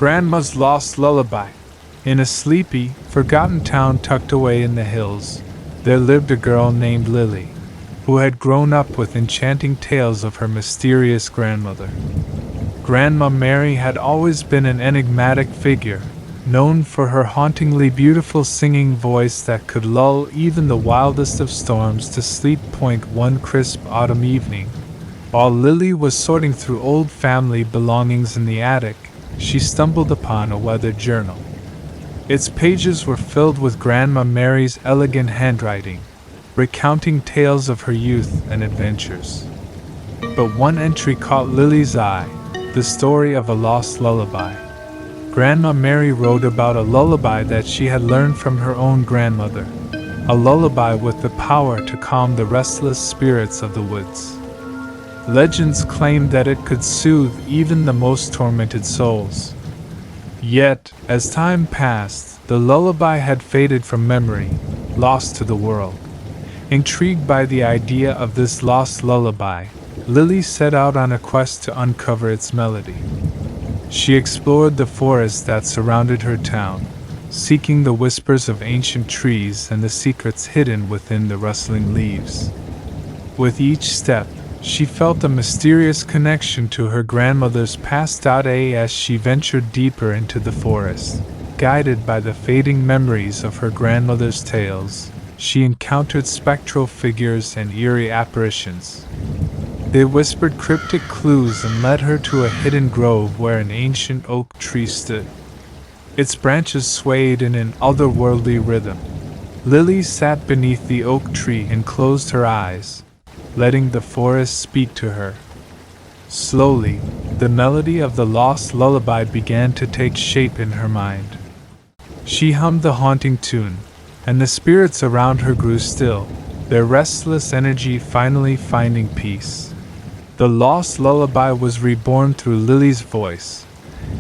Grandma's Lost Lullaby. In a sleepy, forgotten town tucked away in the hills, there lived a girl named Lily, who had grown up with enchanting tales of her mysterious grandmother. Grandma Mary had always been an enigmatic figure, known for her hauntingly beautiful singing voice that could lull even the wildest of storms to sleep. One crisp autumn evening, while Lily was sorting through old family belongings in the attic, she stumbled upon a weathered journal. Its pages were filled with Grandma Mary's elegant handwriting, recounting tales of her youth and adventures. But one entry caught Lily's eye, the story of a lost lullaby. Grandma Mary wrote about a lullaby that she had learned from her own grandmother, a lullaby with the power to calm the restless spirits of the woods. Legends claimed that it could soothe even the most tormented souls. Yet, as time passed, the lullaby had faded from memory, lost to the world. Intrigued by the idea of this lost lullaby, Lily set out on a quest to uncover its melody. She explored the forest that surrounded her town, seeking the whispers of ancient trees and the secrets hidden within the rustling leaves. With each step, she felt a mysterious connection to her grandmother's past. As she ventured deeper into the forest, guided by the fading memories of her grandmother's tales, she encountered spectral figures and eerie apparitions. They whispered cryptic clues and led her to a hidden grove where an ancient oak tree stood. Its branches swayed in an otherworldly rhythm. Lily sat beneath the oak tree and closed her eyes, letting the forest speak to her. Slowly, the melody of the lost lullaby began to take shape in her mind. She hummed the haunting tune, and the spirits around her grew still, their restless energy finally finding peace. The lost lullaby was reborn through Lily's voice,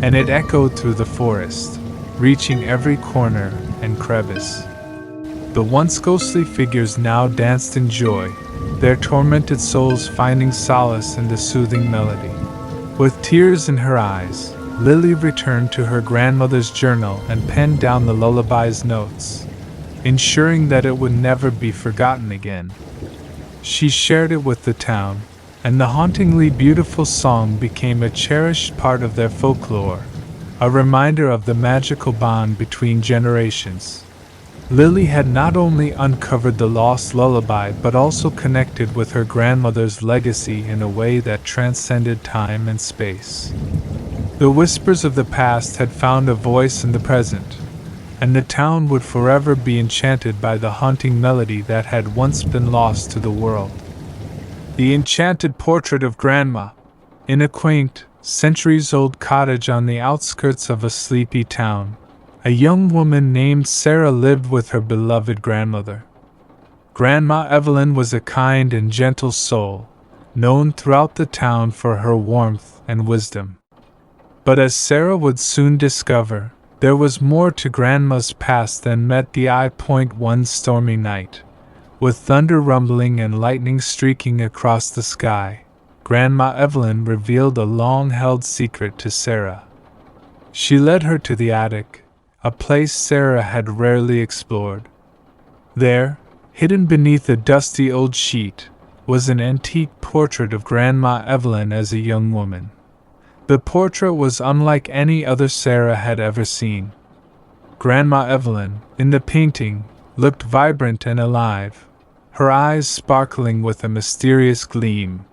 and it echoed through the forest, reaching every corner and crevice. The once ghostly figures now danced in joy, their tormented souls finding solace in the soothing melody. With tears in her eyes, Lily returned to her grandmother's journal and penned down the lullaby's notes, ensuring that it would never be forgotten again. She shared it with the town, and the hauntingly beautiful song became a cherished part of their folklore, a reminder of the magical bond between generations. Lily had not only uncovered the lost lullaby but also connected with her grandmother's legacy in a way that transcended time and space. The whispers of the past had found a voice in the present, and the town would forever be enchanted by the haunting melody that had once been lost to the world. The enchanted portrait of Grandma. In a quaint, centuries-old cottage on the outskirts of a sleepy town, a young woman named Sarah lived with her beloved grandmother. Grandma Evelyn was a kind and gentle soul, known throughout the town for her warmth and wisdom. But as Sarah would soon discover, there was more to Grandma's past than met the eye. One stormy night, with thunder rumbling and lightning streaking across the sky, Grandma Evelyn revealed a long-held secret to Sarah. She led her to the attic, a place Sarah had rarely explored. There, hidden beneath a dusty old sheet, was an antique portrait of Grandma Evelyn as a young woman. The portrait was unlike any other Sarah had ever seen. Grandma Evelyn, in the painting, looked vibrant and alive, her eyes sparkling with a mysterious gleam.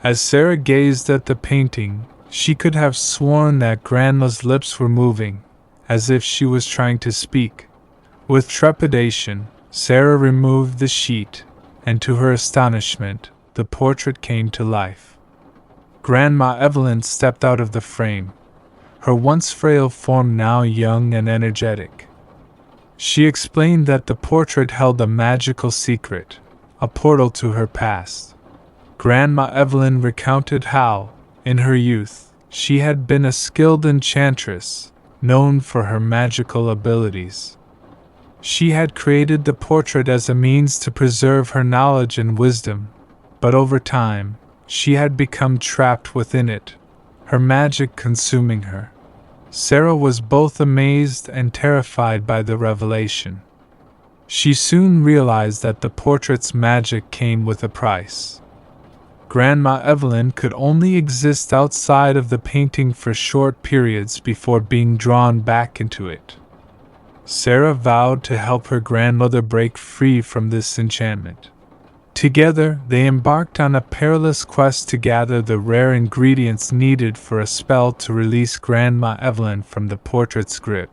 As Sarah gazed at the painting, she could have sworn that Grandma's lips were moving, as if she was trying to speak. With trepidation, Sarah removed the sheet, and to her astonishment, the portrait came to life. Grandma Evelyn stepped out of the frame, her once frail form now young and energetic. She explained that the portrait held a magical secret, a portal to her past. Grandma Evelyn recounted how, in her youth, she had been a skilled enchantress, known for her magical abilities. She had created the portrait as a means to preserve her knowledge and wisdom, but over time, she had become trapped within it, her magic consuming her. Sarah was both amazed and terrified by the revelation. She soon realized that the portrait's magic came with a price. Grandma Evelyn could only exist outside of the painting for short periods before being drawn back into it. Sarah vowed to help her grandmother break free from this enchantment. Together, they embarked on a perilous quest to gather the rare ingredients needed for a spell to release Grandma Evelyn from the portrait's grip.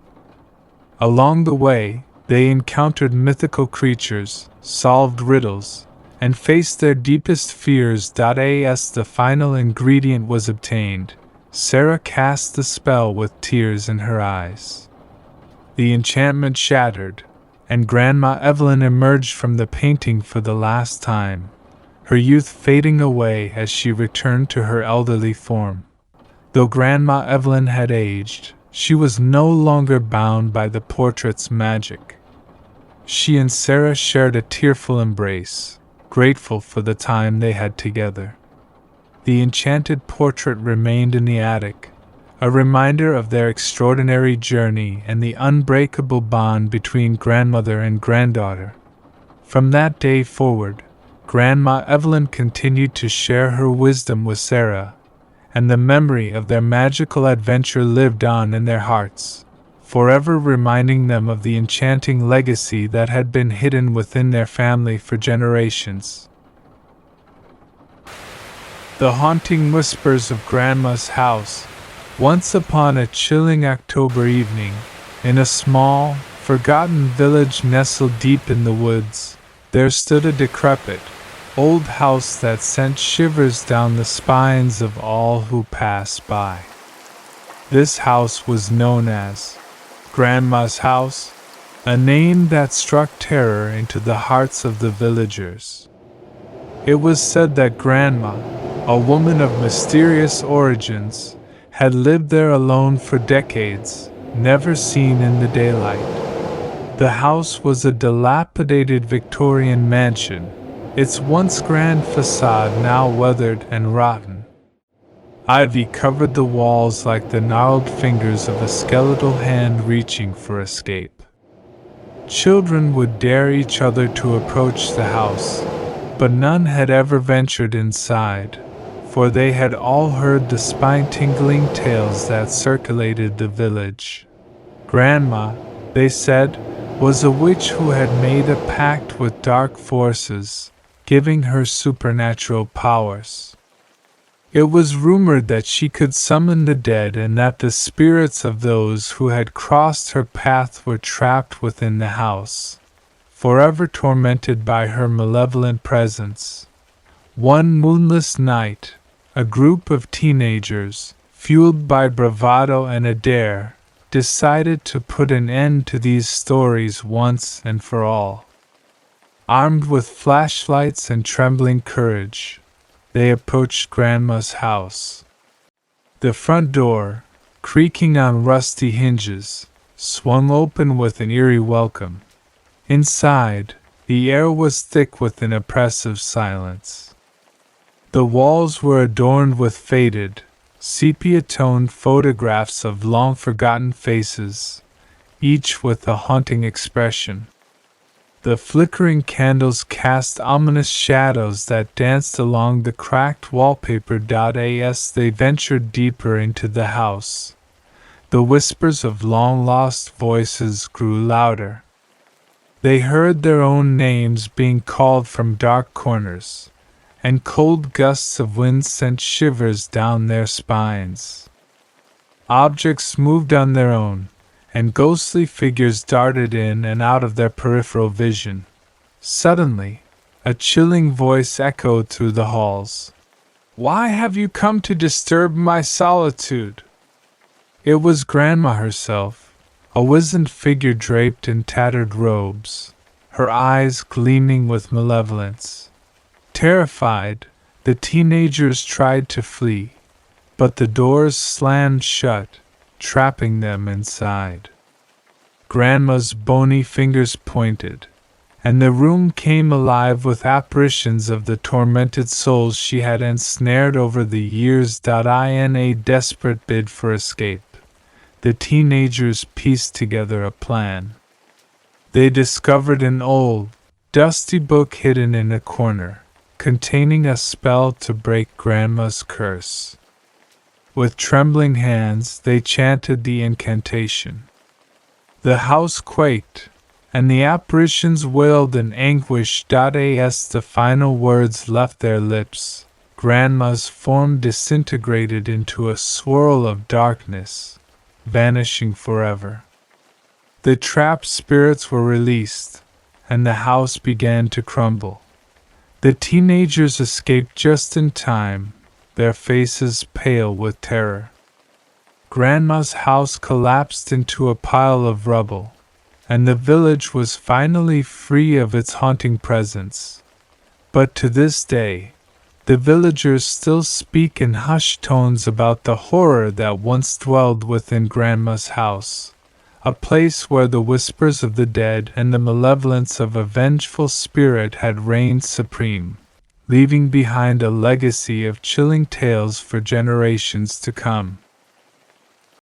Along the way, they encountered mythical creatures, solved riddles, and faced their deepest fears. As the final ingredient was obtained, Sarah cast the spell with tears in her eyes. The enchantment shattered, and Grandma Evelyn emerged from the painting for the last time, her youth fading away as she returned to her elderly form. Though Grandma Evelyn had aged, she was no longer bound by the portrait's magic. She and Sarah shared a tearful embrace, grateful for the time they had together. The enchanted portrait remained in the attic, a reminder of their extraordinary journey and the unbreakable bond between grandmother and granddaughter. From that day forward, Grandma Evelyn continued to share her wisdom with Sarah, and the memory of their magical adventure lived on in their hearts, forever reminding them of the enchanting legacy that had been hidden within their family for generations. The haunting whispers of Grandma's house. Once upon a chilling October evening, in a small, forgotten village nestled deep in the woods, there stood a decrepit, old house that sent shivers down the spines of all who passed by. This house was known as Grandma's house, a name that struck terror into the hearts of the villagers. It was said that Grandma, a woman of mysterious origins, had lived there alone for decades, never seen in the daylight. The house was a dilapidated Victorian mansion, its once grand facade now weathered and rotten. Ivy covered the walls like the gnarled fingers of a skeletal hand reaching for escape. Children would dare each other to approach the house, but none had ever ventured inside, for they had all heard the spine-tingling tales that circulated the village. Grandma, they said, was a witch who had made a pact with dark forces, giving her supernatural powers. It was rumored that she could summon the dead and that the spirits of those who had crossed her path were trapped within the house, forever tormented by her malevolent presence. One moonless night, a group of teenagers, fueled by bravado and a dare, decided to put an end to these stories once and for all. Armed with flashlights and trembling courage, they approached Grandma's house. The front door, creaking on rusty hinges, swung open with an eerie welcome. Inside, the air was thick with an oppressive silence. The walls were adorned with faded, sepia-toned photographs of long-forgotten faces, each with a haunting expression. The flickering candles cast ominous shadows that danced along the cracked wallpaper. As they ventured deeper into the house, the whispers of long-lost voices grew louder. They heard their own names being called from dark corners, and cold gusts of wind sent shivers down their spines. Objects moved on their own, and ghostly figures darted in and out of their peripheral vision. Suddenly, a chilling voice echoed through the halls. "Why have you come to disturb my solitude?" It was Grandma herself, a wizened figure draped in tattered robes, her eyes gleaming with malevolence. Terrified, the teenagers tried to flee, but the doors slammed shut, trapping them inside. Grandma's bony fingers pointed, and the room came alive with apparitions of the tormented souls she had ensnared over the years. In a desperate bid for escape, the teenagers pieced together a plan. They discovered an old, dusty book hidden in a corner, containing a spell to break Grandma's curse. With trembling hands, they chanted the incantation. The house quaked, and the apparitions wailed in anguish. As the final words left their lips, Grandma's form disintegrated into a swirl of darkness, vanishing forever. The trapped spirits were released, and the house began to crumble. The teenagers escaped just in time, their faces pale with terror. Grandma's house collapsed into a pile of rubble, and the village was finally free of its haunting presence. But to this day, the villagers still speak in hushed tones about the horror that once dwelled within Grandma's house, a place where the whispers of the dead and the malevolence of a vengeful spirit had reigned supreme, leaving behind a legacy of chilling tales for generations to come.